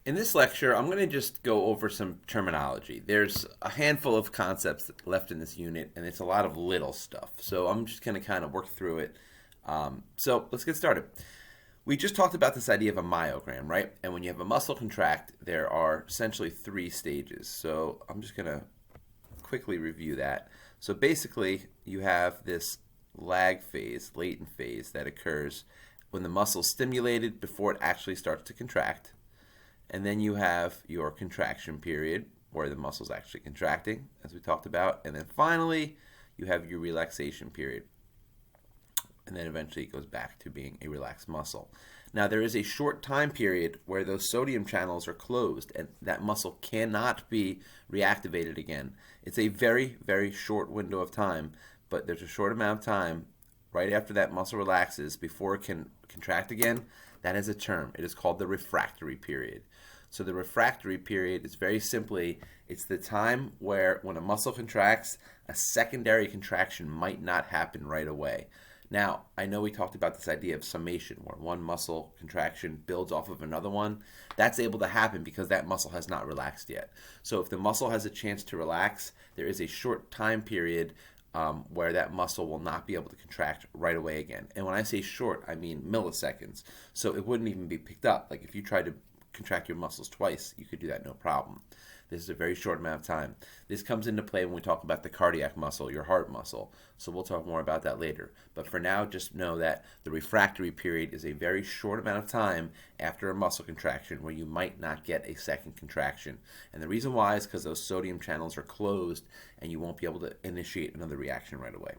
In this lecture, I'm going to just go over some terminology. There's a handful of concepts left in this unit, and it's a lot of little stuff. So I'm just going to kind of work through it. So let's get started. We just talked about this idea of a myogram, right? And when you have a muscle contract, there are essentially three stages. So I'm just going to quickly review that. So basically, you have this lag phase, latent phase, that occurs when the muscle is stimulated before it actually starts to contract. And then you have your contraction period where the muscle's actually contracting, as we talked about. And then finally, you have your relaxation period. And then eventually it goes back to being a relaxed muscle. Now, there is a short time period where those sodium channels are closed and that muscle cannot be reactivated again. It's a very, very short window of time, but there's a short amount of time right after that muscle relaxes before it can contract again. That is a term. It is called the refractory period. So the refractory period is very simply, it's the time where when a muscle contracts, a secondary contraction might not happen right away. Now, I know we talked about this idea of summation, where one muscle contraction builds off of another one. That's able to happen because that muscle has not relaxed yet. So if the muscle has a chance to relax, there is a short time period where that muscle will not be able to contract right away again. And when I say short, I mean milliseconds. So it wouldn't even be picked up. Like if you tried to contract your muscles twice, you could do that no problem. This is a very short amount of time. This comes into play when we talk about the cardiac muscle, your heart muscle. So we'll talk more about that later. But for now, just know that the refractory period is a very short amount of time after a muscle contraction where you might not get a second contraction. And the reason why is because those sodium channels are closed and you won't be able to initiate another reaction right away.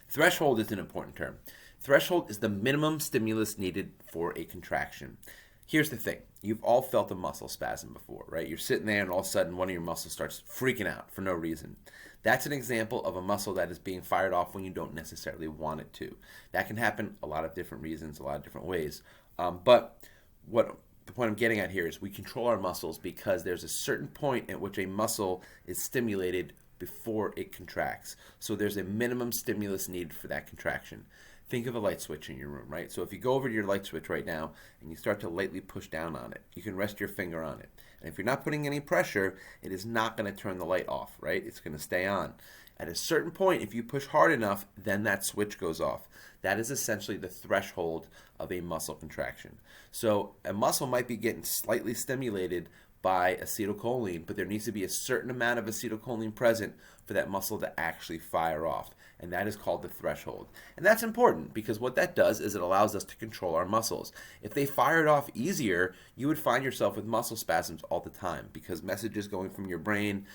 Threshold is an important term. Threshold is the minimum stimulus needed for a contraction. Here's the thing. You've all felt a muscle spasm before, right? You're sitting there and all of a sudden one of your muscles starts freaking out for no reason. That's an example of a muscle that is being fired off when you don't necessarily want it to. That can happen a lot of different reasons, a lot of different ways. But the point I'm getting at here is we control our muscles because there's a certain point at which a muscle is stimulated before it contracts. So there's a minimum stimulus needed for that contraction. Think of a light switch in your room, right? So if you go over to your light switch right now and you start to lightly push down on it, you can rest your finger on it. And if you're not putting any pressure, it is not going to turn the light off, right? It's going to stay on. At a certain point, if you push hard enough, then that switch goes off. That is essentially the threshold of a muscle contraction. So a muscle might be getting slightly stimulated by acetylcholine, but there needs to be a certain amount of acetylcholine present for that muscle to actually fire off. And that is called the threshold. And that's important because what that does is it allows us to control our muscles. If they fired off easier, you would find yourself with muscle spasms all the time because messages going from your brain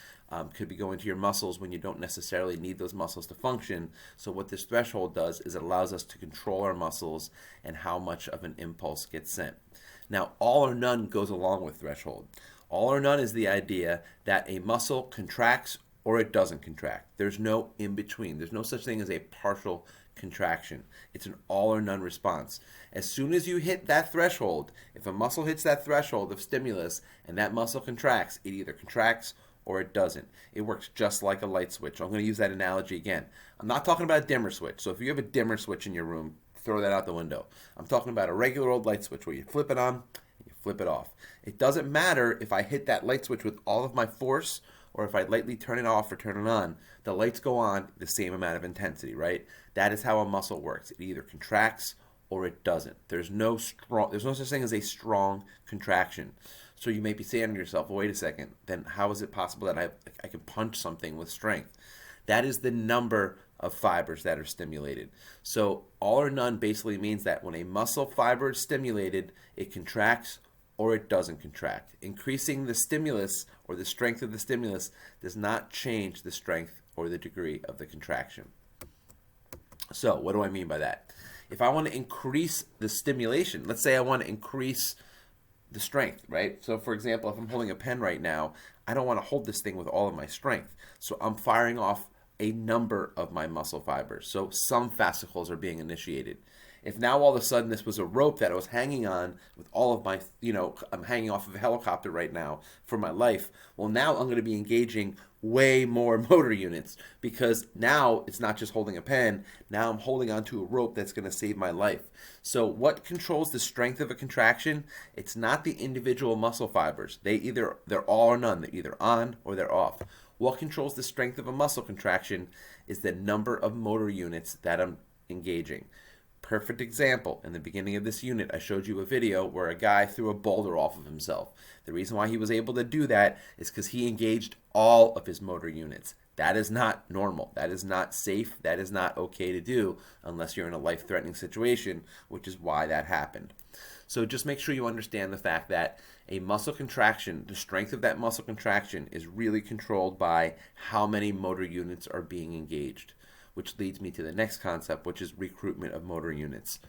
could be going to your muscles when you don't necessarily need those muscles to function. So what this threshold does is it allows us to control our muscles and how much of an impulse gets sent. Now, all or none goes along with threshold. All or none is the idea that a muscle contracts or it doesn't contract. There's no in between. There's no such thing as a partial contraction. It's an all or none response. As soon as you hit that threshold, if a muscle hits that threshold of stimulus and that muscle contracts, it either contracts or it doesn't. It works just like a light switch. I'm going to use that analogy again. I'm not talking about a dimmer switch. So if you have a dimmer switch in your room, throw that out the window. I'm talking about a regular old light switch where you flip it on and you flip it off. It doesn't matter if I hit that light switch with all of my force or if I lightly turn it off or turn it on, the lights go on the same amount of intensity, right? That is how a muscle works. It either contracts or it doesn't. There's no such thing as a strong contraction. So you may be saying to yourself, well, wait a second, then how is it possible that I can punch something with strength? That is the number of fibers that are stimulated. So all or none basically means that when a muscle fiber is stimulated, it contracts or it doesn't contract. Increasing the stimulus or the strength of the stimulus does not change the strength or the degree of the contraction. So what do I mean by that? If I want to increase the stimulation, let's say I want to increase the strength, right? So for example, if I'm holding a pen right now, I don't want to hold this thing with all of my strength. So I'm firing off a number of my muscle fibers. So some fascicles are being initiated. If now all of a sudden this was a rope that I was hanging on with all of my, I'm hanging off of a helicopter right now for my life, well, now I'm going to be engaging way more motor units because now it's not just holding a pen. Now I'm holding onto a rope that's going to save my life. So what controls the strength of a contraction? It's not the individual muscle fibers. They're all or none. They're either on or they're off. What controls the strength of a muscle contraction is the number of motor units that I'm engaging. Perfect example. In the beginning of this unit, I showed you a video where a guy threw a boulder off of himself. The reason why he was able to do that is because he engaged all of his motor units. That is not normal. That is not safe. That is not okay to do unless you're in a life-threatening situation, which is why that happened. So just make sure you understand the fact that a muscle contraction, the strength of that muscle contraction is really controlled by how many motor units are being engaged, which leads me to the next concept, which is recruitment of motor units.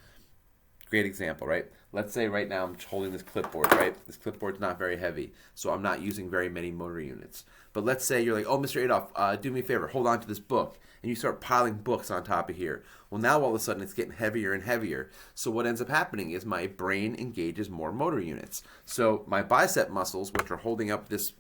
Great example, right? Let's say right now I'm holding this clipboard, right? This clipboard's not very heavy, so I'm not using very many motor units. But let's say you're like, oh, Mr. Adolf, do me a favor, hold on to this book. And you start piling books on top of here. Well, now all of a sudden it's getting heavier and heavier. So what ends up happening is my brain engages more motor units. So my bicep muscles, which are holding up this,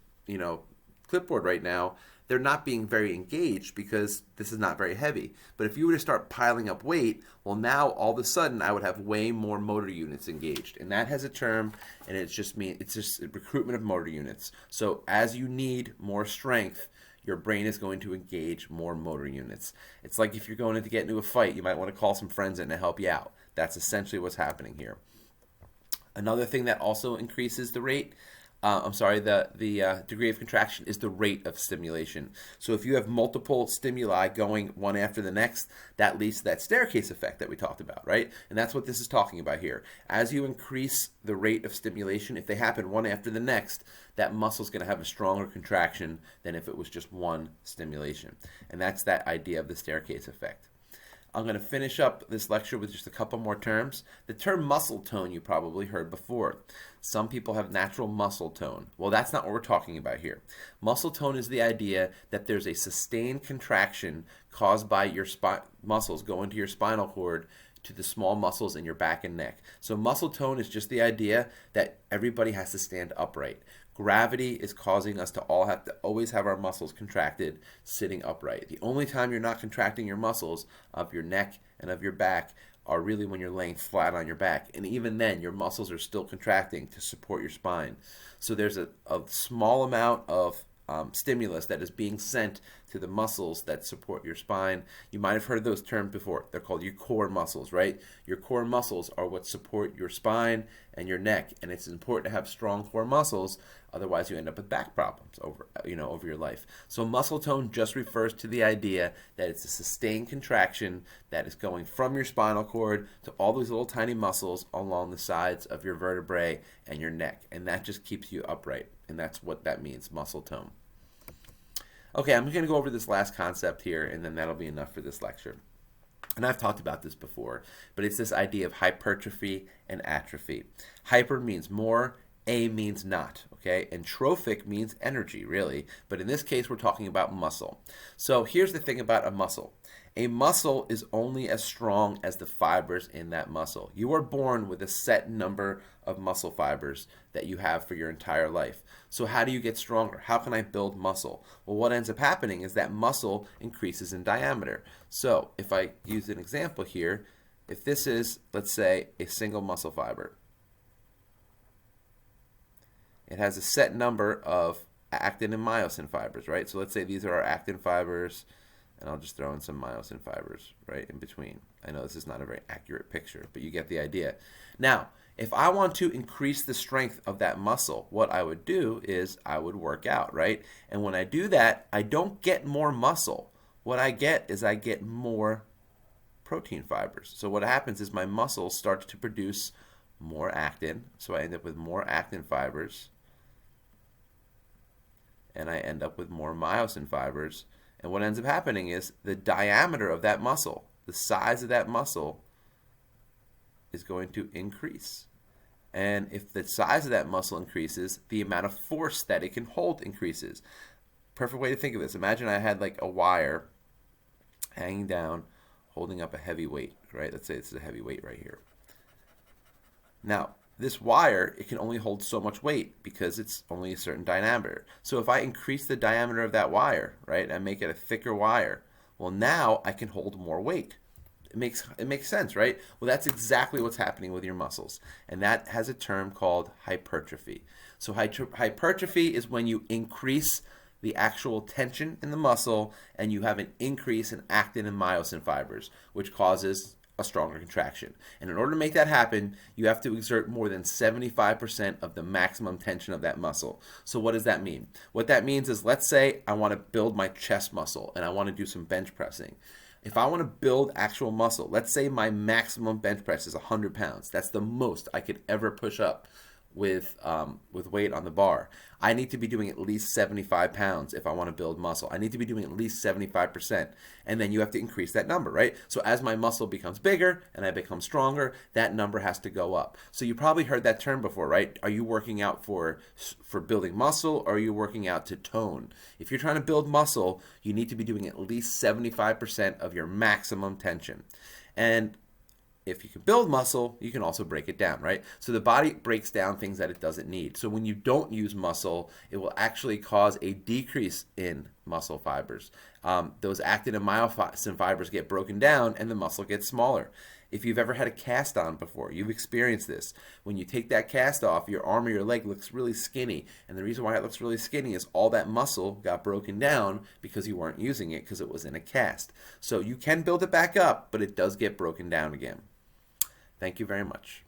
clipboard right now, they're not being very engaged because this is not very heavy. But if you were to start piling up weight, well, now all of a sudden I would have way more motor units engaged. And that has a term, and it's just recruitment of motor units. So as you need more strength, your brain is going to engage more motor units. It's like if you're going to get into a fight, you might want to call some friends in to help you out. That's essentially what's happening here. Another thing that also increases the rate, the degree of contraction is the rate of stimulation. So if you have multiple stimuli going one after the next, that leads to that staircase effect that we talked about, right? And that's what this is talking about here. As you increase the rate of stimulation, if they happen one after the next, that muscle is going to have a stronger contraction than if it was just one stimulation. And that's that idea of the staircase effect. I'm going to finish up this lecture with just a couple more terms. The term muscle tone you probably heard before. Some people have natural muscle tone. Well, that's not what we're talking about here. Muscle tone is the idea that there's a sustained contraction caused by your muscles going to your spinal cord to the small muscles in your back and neck. So muscle tone is just the idea that everybody has to stand upright. Gravity is causing us to all have to always have our muscles contracted sitting upright. The only time you're not contracting your muscles of your neck and of your back are really when you're laying flat on your back. And even then, your muscles are still contracting to support your spine. So there's a small amount of stimulus that is being sent to the muscles that support your spine. You might have heard those terms before. They're called your core muscles, right? Your core muscles are what support your spine and your neck, and it's important to have strong core muscles. Otherwise, you end up with back problems over your life. So muscle tone just refers to the idea that it's a sustained contraction that is going from your spinal cord to all these little tiny muscles along the sides of your vertebrae and your neck, and that just keeps you upright. And that's what that means, muscle tone. Okay, I'm going to go over this last concept here, and then that'll be enough for this lecture. And I've talked about this before, but it's this idea of hypertrophy and atrophy. Hyper means more, a means not, okay? And trophic means energy, really. But in this case, we're talking about muscle. So here's the thing about a muscle. A muscle is only as strong as the fibers in that muscle. You are born with a set number of muscle fibers that you have for your entire life. So how do you get stronger? How can I build muscle? Well, what ends up happening is that muscle increases in diameter. So if I use an example here, if this is, let's say, a single muscle fiber, it has a set number of actin and myosin fibers, right? So let's say these are our actin fibers, and I'll just throw in some myosin fibers right in between. I know this is not a very accurate picture, but you get the idea. Now, if I want to increase the strength of that muscle, what I would do is I would work out, right? And when I do that, I don't get more muscle. What I get is I get more protein fibers. So what happens is my muscle starts to produce more actin, so I end up with more actin fibers, and I end up with more myosin fibers. And what ends up happening is the diameter of that muscle, the size of that muscle, is going to increase. And if the size of that muscle increases, the amount of force that it can hold increases. Perfect way to think of this. Imagine I had like a wire hanging down, holding up a heavy weight, right? Let's say this is a heavy weight right here. Now, this wire, it can only hold so much weight because it's only a certain diameter. So if I increase the diameter of that wire, right, and make it a thicker wire, well, now I can hold more weight. It makes sense, right? Well, that's exactly what's happening with your muscles. And that has a term called hypertrophy. So hypertrophy is when you increase the actual tension in the muscle and you have an increase in actin and myosin fibers, which causes a stronger contraction. And in order to make that happen, you have to exert more than 75% of the maximum tension of that muscle. So what does that mean? What that means is, let's say I want to build my chest muscle and I want to do some bench pressing. If I want to build actual muscle, let's say my maximum bench press is 100 pounds. That's the most I could ever push up with weight on the bar. I need to be doing at least 75 pounds if I want to build muscle. I need to be doing at least 75%. And then you have to increase that number, right? So as my muscle becomes bigger and I become stronger, that number has to go up. So you probably heard that term before, right? Are you working out for building muscle, or are you working out to tone? If you're trying to build muscle, you need to be doing at least 75% of your maximum tension. And if you can build muscle, you can also break it down, right? So the body breaks down things that it doesn't need. So when you don't use muscle, it will actually cause a decrease in muscle fibers. Those actin and myosin fibers get broken down and the muscle gets smaller. If you've ever had a cast on before, you've experienced this. When you take that cast off, your arm or your leg looks really skinny. And the reason why it looks really skinny is all that muscle got broken down because you weren't using it because it was in a cast. So you can build it back up, but it does get broken down again. Thank you very much.